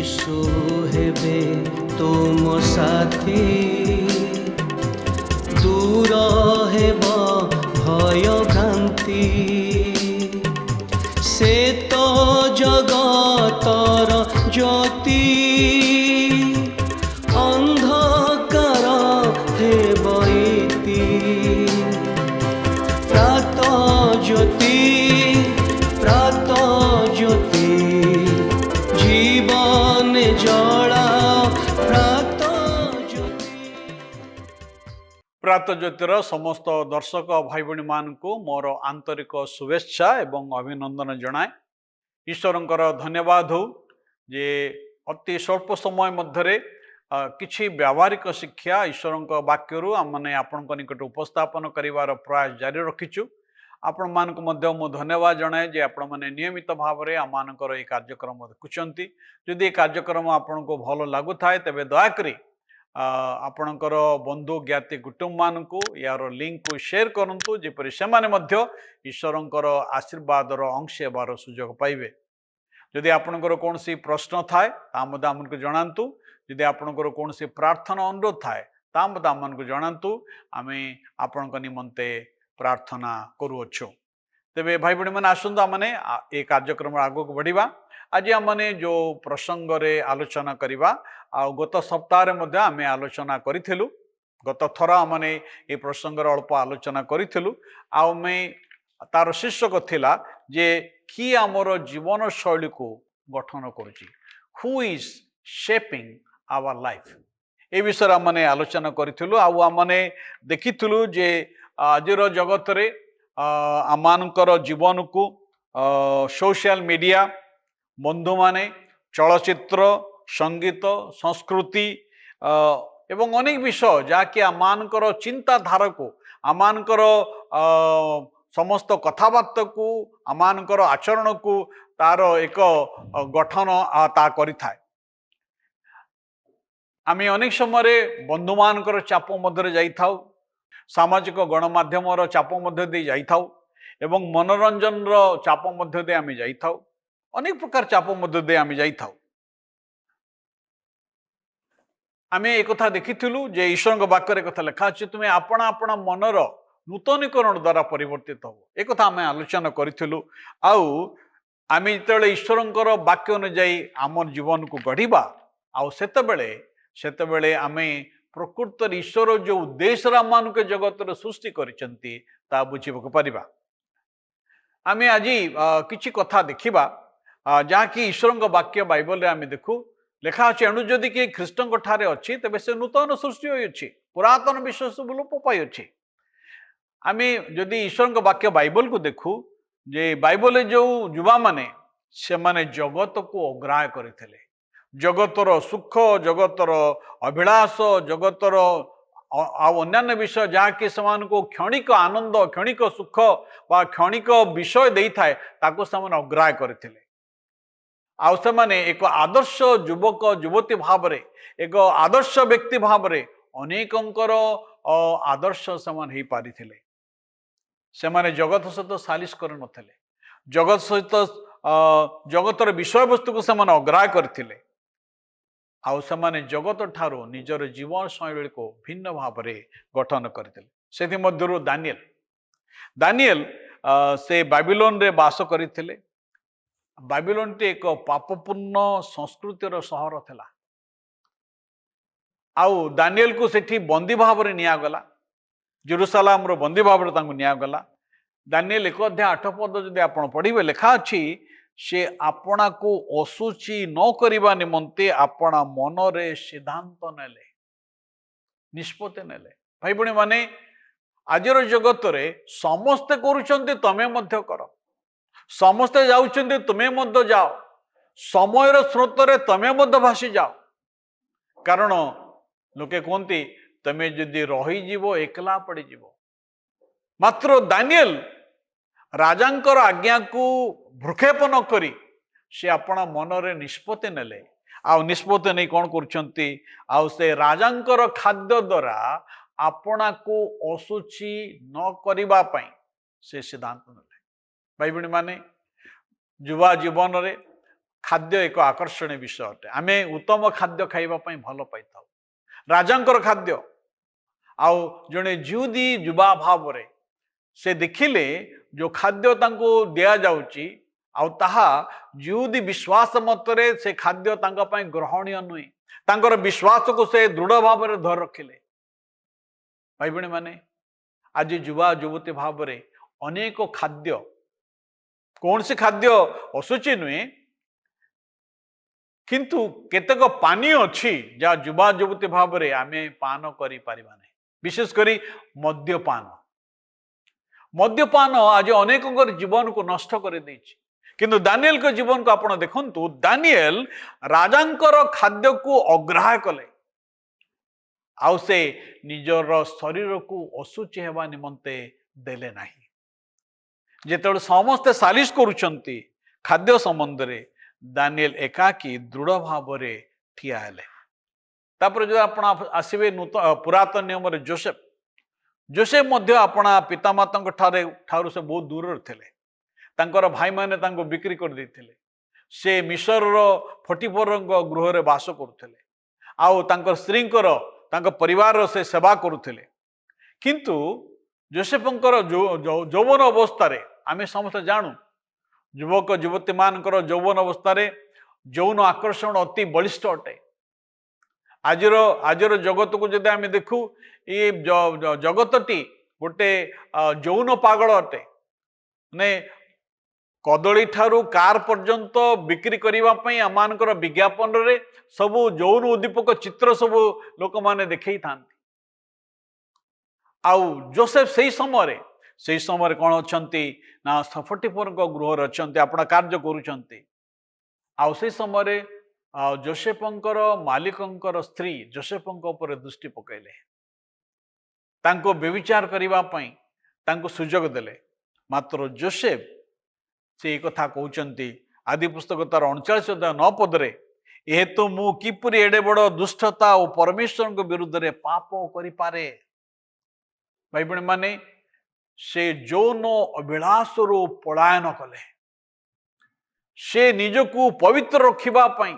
यीशु हेबे तुम साथी दूर हेब भय भ्रांति से तो जगतर ज्योति अंधकार हेब इति प्रात ज्योति जीवन जला प्रात ज्योतिर समस्त दर्शक भाई भणी मानकु मोर आंतरिक शुभेच्छा एवं अभिनंदन जनाए। ईश्वरंकर धन्यवाद हो जे अति स्वल्प समय मध्य किछि व्यावहारिक शिक्षा ईश्वरंक वाक्यरु आमने आपनक निकट उपस्थापन करिवार प्रयास जारी रखिछु। आपण मानक मध्य मु धन्यवाद जनाए जे आपण माने नियमित भाव में आमानकर ए कार्यक्रम देखुचंती। जदि ए कार्यक्रम आपनको भल लागु थाए तेबे दया करी आपणकर बंधु ज्ञाति कुटुंब मानकु यार लिंक को शेयर करंतु जेपरि से माने मध्य ईश्वरंकर आशीर्वादर अंश हेबार सुजोग पाइबे। जदि आपणकर कोनसी प्रश्न थाए ता मध्य आमनको जणांतु। जदि आपणकर कोनसी प्रार्थना अनुरोध थाए ता मध्य आमनको जणांतु। आमे आपणक निमंते प्रार्थना करूअछु। तेबे भाई बड़ी मैंने आसतु आमने ए कार्यक्रम आगक बढ़िबा। आज आमने जो प्रसंग रे आलोचना करिबा आ गत सप्ताह मध्य आमे आलोचना करिथिलु। गत थर आमने ए प्रसंग रे अल्प आलोचना करिथिलु। आ मैं तार शीर्षक थिला जे कि आमर जीवन शैली को गठन करुची, who is shaping our life. ए विषय आमने आलोचना करिथिलु। आ आमने देखिथिलु जे आजिर जगत रे आमानकर जीवन को सोशल मीडिया बंधु माने चलचित्र संगीत संस्कृति एवं अनेक विषय जहाँकि आमानकर चिंताधारा को आमानकर समस्त कथबार्ता को आमानकर आचरण को तार एक गठन ता करि थाए। आमे अनेक समय बंधु मानकर चाप मध्य जाई थाउ, सामाजिक गणमाध्यम चाप मध्य दे जाई थाउ एवं मनोरंजन चाप मध्य दे आमे जाई थाउ। अनेक प्रकार चाप मध्य दे आमे जाई थाउ। आमे एक कथा देखिथिलु जे ईश्वर वाक्य कथा लिखा अछि तुमे आपना आपना मनर नूतनीकरण द्वारा परिवर्तित हो। एक कथा आमे आलोचना करिथिलु। आउ आमे जतबेले ईश्वरंकर वाक्य अनुसार आम जीवन को गढ़िबा आउ सेतेबेले आमे प्रकृत ईश्वर जो उद्देश्य आम के जगत सृष्टि करिसंती ता बुझिबक परिबा। आमे आज किछि कथा देखिबा जहाँ कि ईश्वर वाक्य बाइबल रे आमे देखु लेखा अछि एणु जदि कि ख्रीष्टन ठारे अछि तबे से नूतन सृष्टि होई अछि, पुरातन विषय सब लोप पाई अछि। आमे जदि ईश्वर वाक्य बाइबल को देखु जे बाइबल जो युवा माने से माने जगत को अग्राह्य करथिले। जगतर सुख जगतर अभिलाष जगतर अन्य विषय जहाँकि को क्षणिक आनंद क्षणिक सुख व क्षणिक विषय दे थाए ताको से अग्राह्य करथिले। आउ से माने एक आदर्श युवक युवती भाव रे एक आदर्श व्यक्ति भाव रे अनेकंकर आदर्श समान ही पारिथिले। से माने जगत सहित सालिश कर नथिले, जगत सहित जगतर विषय वस्तु को से अग्राह्य करथिले। आउ से जगत ठारो निजर जीवन शैली को भिन्न भाव रे गठन करथिले। सेथि मध्यरु दानिएल से बाबिलोन रे वास करथिले। बाबिलोन टी एक पापपूर्ण संस्कृतिर सहर थिला। आउ दानिएल को सेठी बंदी भाव रे निया गला, जेरूसलाम रो बंदी भाव रे तांको निया गला। दानिएल 1 अध्याय 8 पद जदि आपण पढ़िबे लेखा अछि से आपना को असुचि न करिबा निमंते आपना मन रे सिद्धांत नेले, निष्पत्ति नेले। भाई बणी माने आजिर जगत रे समस्ते करूछंती तमे मध्य कर, समस्ते जाउछंती तुमे मध्य जाओ, समयर स्रोत रे तमे मध्य भासी जाओ। कारण लोके कहते तमे जदि रही जीवो एकला पड़ी जीवो। मात्र दानिएल राजांकर आज्ञा को भ्रुक्षेप न करी से अपना मन रे निष्पत्ति नेले। आ निष्पत्ति नहीं कौन करछंती आ से राजांकर खाद्य द्वारा अपना को असुचि न करिबा पई से सिद्धांत नेले। भाई बणी माने युवा जीवन रे ଖାଦ୍ୟ ଏକ ଆକର୍ଷଣୀୟ ବିଷୟ ଅଟେ। ଆମେ ଉତ୍ତମ ଖାଦ୍ୟ ଖାଇବା ପାଇଁ ଭଲ ପାଇଥାଉ। ରାଜାଙ୍କର ଖାଦ୍ୟ ଆଉ ଜଣେ ଜିହୁଦୀ ଯୁବା ଭାବରେ ସେ ଦେଖିଲେ ଯେଉଁ ଖାଦ୍ୟ ତାଙ୍କୁ ଦିଆଯାଉଛି ଆଉ ତାହା ଜିହୁଦୀ ବିଶ୍ୱାସ ମତରେ ସେ ଖାଦ୍ୟ ତାଙ୍କ ପାଇଁ ଗ୍ରହଣୀୟ ନୁହେଁ। ତାଙ୍କର ବିଶ୍ୱାସକୁ ସେ ଦୃଢ଼ ଭାବରେ ଧରି ରଖିଲେ। ଭାଇ ଭଉଣୀ ମାନେ, ଆଜି ଯୁବା ଯୁବତୀ ଭାବରେ ଅନେକ ଖାଦ୍ୟ, କୌଣସି ଖାଦ୍ୟ ଅଶୁଚି ନୁହେଁ, କିନ୍ତୁ କେତେକ ପାନୀୟ ଅଛି ଯାହା ଯୁବା ଯୁବତୀ ଭାବରେ ଆମେ ପାନ କରିପାରିବା ନାହିଁ। ବିଶେଷ କରି ମଦ୍ୟପାନ। ମଦ୍ୟପାନ ଆଜି ଅନେକଙ୍କର ଜୀବନକୁ ନଷ୍ଟ କରିଦେଇଛି। କିନ୍ତୁ ଦାନିଏଲଙ୍କ ଜୀବନକୁ ଆପଣ ଦେଖନ୍ତୁ, ଦାନିଏଲ ରାଜାଙ୍କର ଖାଦ୍ୟକୁ ଅଗ୍ରାହ୍ୟ କଲେ ଆଉ ସେ ନିଜର ଶରୀରକୁ ଅଶୁଚି ହେବା ନିମନ୍ତେ ଦେଲେ ନାହିଁ। ଯେତେବେଳେ ସମସ୍ତେ ସାଲିସ କରୁଛନ୍ତି ଖାଦ୍ୟ ସମ୍ବନ୍ଧରେ, ଦାନିଏଲ ଏକାକୀ ଦୃଢ଼ ଭାବରେ ଠିଆ ହେଲେ। ତାପରେ ଯଦି ଆପଣ ଆସିବେ ପୁରାତନ ନିୟମରେ ଯୋସେଫ ମଧ୍ୟ ଆପଣା ପିତାମାତାଙ୍କ ଠାରୁ ସେ ବହୁତ ଦୂରରେ ଥିଲେ। ତାଙ୍କର ଭାଇମାନେ ତାଙ୍କୁ ବିକ୍ରି କରିଦେଇଥିଲେ। ସେ ମିଶରର ଫଟିଫରଙ୍କ ଗୃହରେ ବାସ କରୁଥିଲେ ଆଉ ତାଙ୍କର ସ୍ତ୍ରୀଙ୍କର, ତାଙ୍କ ପରିବାରର ସେ ସେବା କରୁଥିଲେ। କିନ୍ତୁ ଯୋସେଫଙ୍କର ଯୌବନ ଅବସ୍ଥାରେ, ଆମେ ସମସ୍ତେ ଜାଣୁ ଯୁବକ ଯୁବତୀମାନଙ୍କର ଯୌବନ ଅବସ୍ଥାରେ ଯୌନ ଆକର୍ଷଣ ଅତି ବଳିଷ୍ଠ ଅଟେ। ଆଜିର ଜଗତକୁ ଯଦି ଆମେ ଦେଖୁ, ଏ ଜଗତଟି ଗୋଟେ ଯୌନ ପାଗଳ ଅଟେ। ମାନେ କଦଳୀ ଠାରୁ କାର ପର୍ଯ୍ୟନ୍ତ ବିକ୍ରି କରିବା ପାଇଁ ଆମମାନଙ୍କର ବିଜ୍ଞାପନରେ ସବୁ ଯୌନ ଉଦ୍ଦୀପକ ଚିତ୍ର ସବୁ ଲୋକମାନେ ଦେଖେଇଥାନ୍ତି। ଆଉ ଯୋସେଫ ସେଇ ସମୟରେ କ'ଣ ଅଛନ୍ତି ନା ଫଟିଫରଙ୍କ ଗୃହରେ ଅଛନ୍ତି, ଆପଣ କାର୍ଯ୍ୟ କରୁଛନ୍ତି। ଆଉ ସେଇ ସମୟରେ ଯୋସେଫଙ୍କର ମାଲିକଙ୍କର ସ୍ତ୍ରୀ ଯୋସେଫଙ୍କ ଉପରେ ଦୃଷ୍ଟି ପକାଇଲେ, ତାଙ୍କୁ ବ୍ୟଭିଚାର କରିବା ପାଇଁ ତାଙ୍କୁ ସୁଯୋଗ ଦେଲେ। ମାତ୍ର ଯୋସେଫ ସେ କଥା କହୁଛନ୍ତି ଆଦି ପୁସ୍ତକ ତାର 39 ପଦରେ, ଏହେତୁ ମୁଁ କିପରି ଏଡେ ବଡ଼ ଦୁଷ୍ଟତା ଓ ପରମେଶ୍ୱରଙ୍କ ବିରୁଦ୍ଧରେ ପାପ କରିପାରେ। ଭାଇ ଭଉଣୀ ମାନେ, ସେ ଯୌନ ଅଭିଳାଷରୁ ପଳାୟନ କଲେ। ସେ ନିଜକୁ ପବିତ୍ର ରଖିବା ପାଇଁ,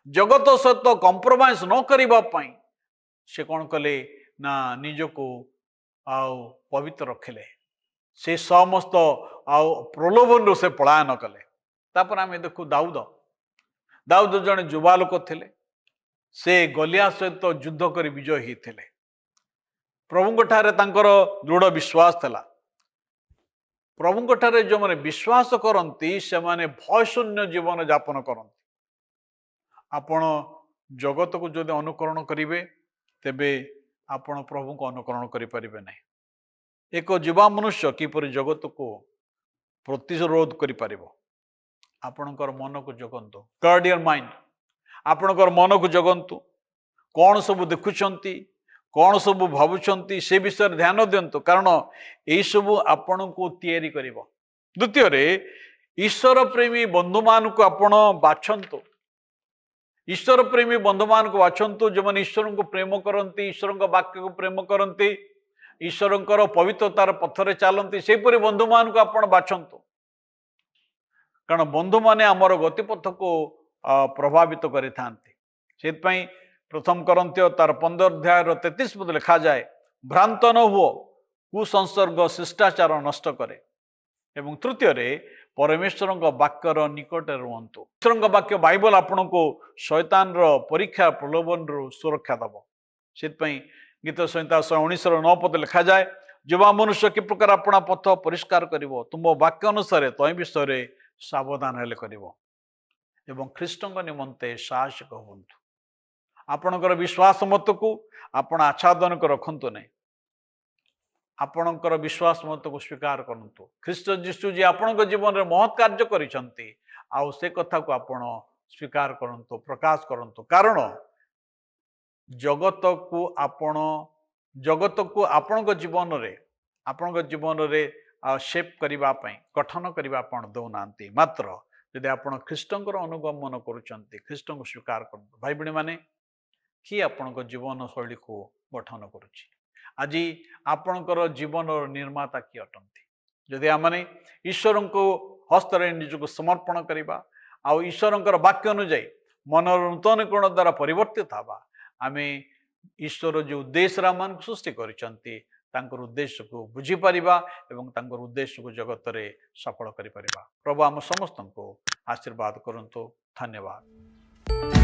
ଜଗତ ସହିତ କମ୍ପ୍ରମାଇଜ ନ କରିବା ପାଇଁ ସେ କ'ଣ କଲେ ନା ନିଜକୁ ଆଉ ପବିତ୍ର ରଖିଲେ। ସେ ସମସ୍ତ ଆଉ ପ୍ରଲୋଭନରୁ ସେ ପଳାୟନ କଲେ। ତାପରେ ଆମେ ଦେଖୁ ଦାଉଦ ଜଣେ ଯୁବା ଲୋକ ଥିଲେ। ସେ ଗଲିଆ ସହିତ ଯୁଦ୍ଧ କରି ବିଜୟ ହେଇଥିଲେ। ପ୍ରଭୁଙ୍କ ଠାରେ ତାଙ୍କର ଦୃଢ଼ ବିଶ୍ୱାସ ଥିଲା। ପ୍ରଭୁଙ୍କ ଠାରେ ଯେଉଁମାନେ ବିଶ୍ୱାସ କରନ୍ତି ସେମାନେ ଭୟଶୂନ୍ୟ ଜୀବନ ଯାପନ କରନ୍ତି। ଆପଣ ଜଗତକୁ ଯଦି ଅନୁକରଣ କରିବେ ତେବେ ଆପଣ ପ୍ରଭୁଙ୍କୁ ଅନୁକରଣ କରିପାରିବେ ନାହିଁ। ଏକ ଯୁବା ମନୁଷ୍ୟ କିପରି ଜଗତକୁ ପ୍ରତିରୋଧ କରିପାରିବ? ଆପଣଙ୍କର ମନକୁ ଜଗନ୍ତୁ। Guard year mind. ଆପଣଙ୍କର ମନକୁ ଜଗନ୍ତୁ। କ'ଣ ସବୁ ଦେଖୁଛନ୍ତି, କ'ଣ ସବୁ ଭାବୁଛନ୍ତି, ସେ ବିଷୟରେ ଧ୍ୟାନ ଦିଅନ୍ତୁ, କାରଣ ଏଇସବୁ ଆପଣଙ୍କୁ ତିଆରି କରିବ। ଦ୍ୱିତୀୟରେ, ଈଶ୍ୱର ପ୍ରେମୀ ବନ୍ଧୁମାନଙ୍କୁ ଆପଣ ବାଛନ୍ତୁ। ଈଶ୍ୱର ପ୍ରେମୀ ବନ୍ଧୁମାନଙ୍କୁ ବାଛନ୍ତୁ, ଯେଉଁମାନେ ଈଶ୍ୱରଙ୍କୁ ପ୍ରେମ କରନ୍ତି, ଈଶ୍ୱରଙ୍କ ବାକ୍ୟକୁ ପ୍ରେମ କରନ୍ତି, ଈଶ୍ୱରଙ୍କର ପବିତ୍ରତାର ପଥରେ ଚାଲନ୍ତି। ସେହିପରି ବନ୍ଧୁମାନଙ୍କୁ ଆପଣ ବାଛନ୍ତୁ, କାରଣ ବନ୍ଧୁମାନେ ଆମର ଗତିପଥକୁ ପ୍ରଭାବିତ କରିଥାନ୍ତି। ସେଥିପାଇଁ 1 Corinthians ତାର 15 ପଦ ଲେଖାଯାଏ, ଭ୍ରାନ୍ତ ନ ହୁଅ, କୁସଂସର୍ଗ ଶିଷ୍ଟାଚାର ନଷ୍ଟ କରେ। ଏବଂ ତୃତୀୟରେ, ପରମେଶ୍ୱରଙ୍କ ବାକ୍ୟର ନିକଟରେ ରୁହନ୍ତୁ। ଈଶ୍ୱରଙ୍କ ବାକ୍ୟ ବାଇବଲ ଆପଣଙ୍କୁ ଶୈତାନର ପରୀକ୍ଷା ପ୍ରଲୋଭନରୁ ସୁରକ୍ଷା ଦେବ। ସେଥିପାଇଁ ଗୀତ ସଂହିତା 119:9 ପଦ ଲେଖାଯାଏ, ଯୁବା ମନୁଷ୍ୟ କି ପ୍ରକାର ଆପଣା ପଥ ପରିଷ୍କାର କରିବ, ତୁମ ବାକ୍ୟ ଅନୁସାରେ ତହିଁ ବିଷୟରେ ସାବଧାନ ହେଲେ କରିବ। ଏବଂ ଖ୍ରୀଷ୍ଟଙ୍କ ନିମନ୍ତେ ସାହସିକ ହୁଅନ୍ତୁ। ଆପଣଙ୍କର ବିଶ୍ୱାସ ମତକୁ ଆପଣ ଆଚ୍ଛାଦନ କରି ରଖନ୍ତୁ ନାହିଁ। ଆପଣଙ୍କର ବିଶ୍ୱାସ ମତକୁ ସ୍ୱୀକାର କରନ୍ତୁ। ଖ୍ରୀଷ୍ଟ ଯୀଶୁ ଯିଏ ଆପଣଙ୍କ ଜୀବନରେ ମହତ୍ କାର୍ଯ୍ୟ କରିଛନ୍ତି, ଆଉ ସେ କଥାକୁ ଆପଣ ସ୍ୱୀକାର କରନ୍ତୁ, ପ୍ରକାଶ କରନ୍ତୁ। କାରଣ ଜଗତକୁ ଆପଣଙ୍କ ଜୀବନରେ ସେପ୍ କରିବା ପାଇଁ, ଗଠନ କରିବା ଆପଣ ଦେଉନାହାନ୍ତି। ମାତ୍ର ଯଦି ଆପଣ ଖ୍ରୀଷ୍ଟଙ୍କର ଅନୁଗମନ କରୁଛନ୍ତି, ଖ୍ରୀଷ୍ଟଙ୍କୁ ସ୍ୱୀକାର କରନ୍ତୁ। ଭାଇ ଭଉଣୀ ମାନେ, କିଏ ଆପଣଙ୍କ ଜୀବନ ଶୈଳୀକୁ ଗଠନ କରୁଛି? ଆଜି ଆପଣଙ୍କର ଜୀବନର ନିର୍ମାତା କିଏ ଅଟନ୍ତି? ଯଦି ଆମେ ଈଶ୍ୱରଙ୍କୁ ହସ୍ତରେ ନିଜକୁ ସମର୍ପଣ କରିବା, ଆଉ ଈଶ୍ୱରଙ୍କର ବାକ୍ୟ ଅନୁଯାୟୀ ମନର ନୂତନୀକରଣ ଦ୍ୱାରା ପରିବର୍ତ୍ତିତ ହେବା ଆମେ ଈଶ୍ୱର ଯେଉଁ ଉଦ୍ଦେଶ୍ୟରେ ଆମମାନଙ୍କୁ ସୃଷ୍ଟି କରିଛନ୍ତି ତାଙ୍କର ଉଦ୍ଦେଶ୍ୟକୁ ବୁଝିପାରିବା ଏବଂ ତାଙ୍କର ଉଦ୍ଦେଶ୍ୟକୁ ଜଗତରେ ସଫଳ କରିପାରିବା। ପ୍ରଭୁ ଆମ ସମସ୍ତଙ୍କୁ ଆଶୀର୍ବାଦ କରନ୍ତୁ। ଧନ୍ୟବାଦ।